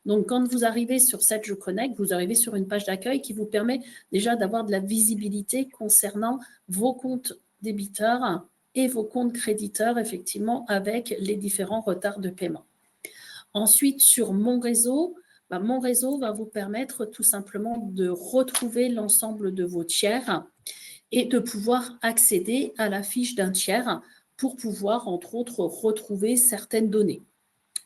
Donc, quand vous arrivez sur Sedge Connect, vous arrivez sur une page d'accueil qui vous permet déjà d'avoir de la visibilité concernant vos comptes débiteurs et vos comptes créditeurs, effectivement, avec les différents retards de paiement. Ensuite, sur Mon réseau, mon réseau va vous permettre tout simplement de retrouver l'ensemble de vos tiers et de pouvoir accéder à la fiche d'un tiers pour pouvoir, entre autres, retrouver certaines données.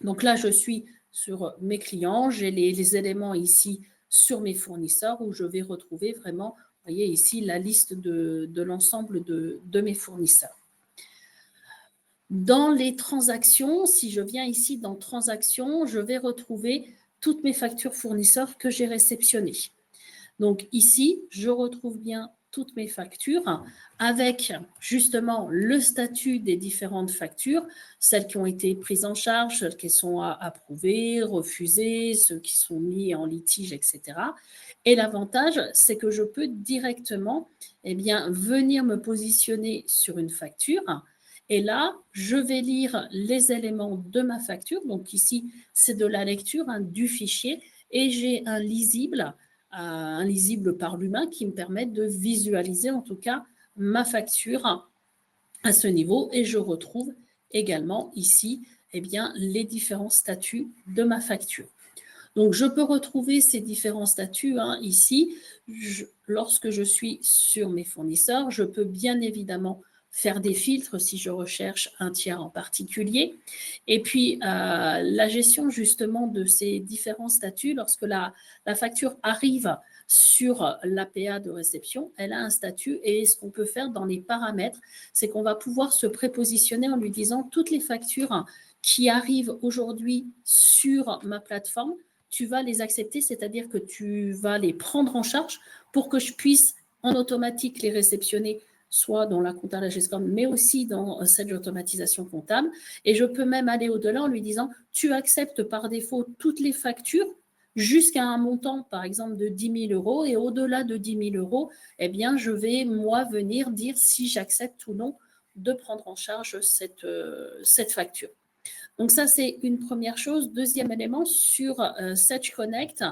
Donc là, je suis sur mes clients, j'ai les éléments ici sur mes fournisseurs où je vais retrouver vraiment, vous voyez ici, la liste de l'ensemble de mes fournisseurs. Dans les transactions, si je viens ici dans transactions, je vais retrouver toutes mes factures fournisseurs que j'ai réceptionnées. Donc ici, je retrouve bien toutes mes factures avec justement le statut des différentes factures, celles qui ont été prises en charge, celles qui sont approuvées, refusées, ceux qui sont mis en litige, etc. Et l'avantage, c'est que je peux directement venir me positionner sur une facture. Et là, je vais lire les éléments de ma facture. Donc ici, c'est de la lecture du fichier et j'ai un lisible par l'humain qui me permet de visualiser en tout cas ma facture à ce niveau. Et je retrouve également ici les différents statuts de ma facture. Donc, je peux retrouver ces différents statuts ici. Lorsque je suis sur mes fournisseurs, je peux bien évidemment faire des filtres si je recherche un tiers en particulier. Et puis, la gestion justement de ces différents statuts, lorsque la facture arrive sur l'APA de réception, elle a un statut et ce qu'on peut faire dans les paramètres, c'est qu'on va pouvoir se prépositionner en lui disant toutes les factures qui arrivent aujourd'hui sur ma plateforme, tu vas les accepter, c'est-à-dire que tu vas les prendre en charge pour que je puisse en automatique les réceptionner soit dans la compta la GESCOM, mais aussi dans cette automatisation comptable. Et je peux même aller au-delà en lui disant, tu acceptes par défaut toutes les factures jusqu'à un montant, par exemple, de 10 000 euros. Et au-delà de 10 000 euros, je vais, moi, venir dire si j'accepte ou non de prendre en charge cette facture. Donc ça, c'est une première chose. Deuxième élément, sur Sedge Connect,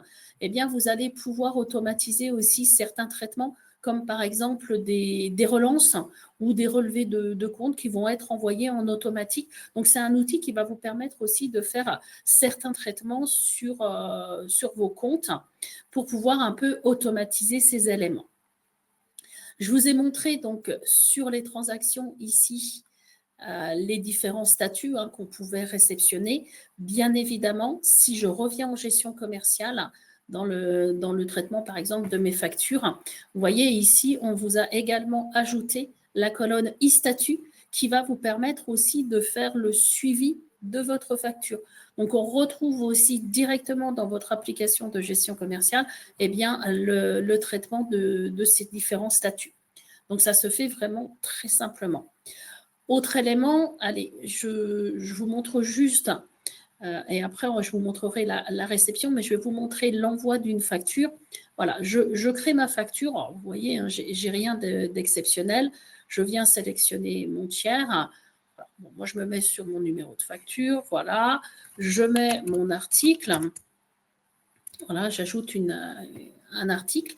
vous allez pouvoir automatiser aussi certains traitements, comme par exemple des relances ou des relevés de compte qui vont être envoyés en automatique. Donc, c'est un outil qui va vous permettre aussi de faire certains traitements sur vos comptes pour pouvoir un peu automatiser ces éléments. Je vous ai montré donc sur les transactions ici, les différents statuts qu'on pouvait réceptionner. Bien évidemment, si je reviens en gestion commerciale, dans le traitement, par exemple, de mes factures, vous voyez ici, on vous a également ajouté la colonne e-statut qui va vous permettre aussi de faire le suivi de votre facture. Donc, on retrouve aussi directement dans votre application de gestion commerciale le traitement de ces différents statuts. Donc, ça se fait vraiment très simplement. Autre élément, allez, je vous montre juste, et après je vous montrerai la réception, mais je vais vous montrer l'envoi d'une facture. Voilà, je crée ma facture. Alors, vous voyez, j'ai rien d'exceptionnel. Je viens sélectionner mon tiers. Voilà. Bon, moi, je me mets sur mon numéro de facture. Voilà, je mets mon article. Voilà, j'ajoute un article.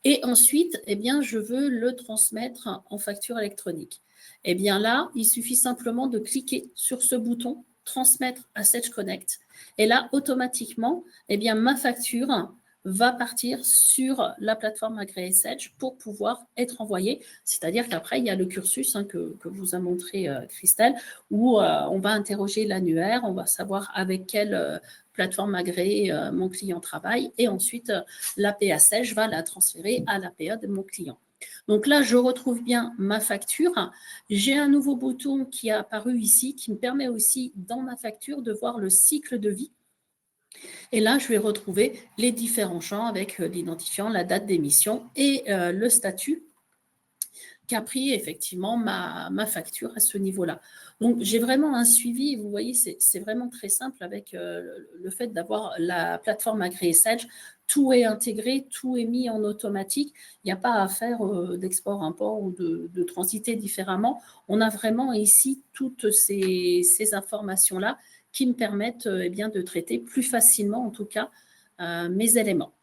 Et ensuite, je veux le transmettre en facture électronique. Là, il suffit simplement de cliquer sur ce bouton « Transmettre à Sedge Connect ». Et là, automatiquement, ma facture va partir sur la plateforme agréée Sedge pour pouvoir être envoyée. C'est-à-dire qu'après, il y a le cursus que vous a montré Christelle, où on va interroger l'annuaire, on va savoir avec quelle plateforme agréée mon client travaille, et ensuite, l'APA Sedge va la transférer à l'APA de mon client. Donc là, je retrouve bien ma facture. J'ai un nouveau bouton qui est apparu ici, qui me permet aussi, dans ma facture, de voir le cycle de vie. Et là, je vais retrouver les différents champs avec l'identifiant, la date d'émission et le statut qu'a pris effectivement ma facture à ce niveau-là. Donc, j'ai vraiment un suivi. Vous voyez, c'est vraiment très simple avec le fait d'avoir la plateforme agréée Sedge. Tout est intégré, tout est mis en automatique. Il n'y a pas à faire d'export-import ou de transiter différemment. On a vraiment ici toutes ces informations-là qui me permettent eh bien, de traiter plus facilement, en tout cas, mes éléments.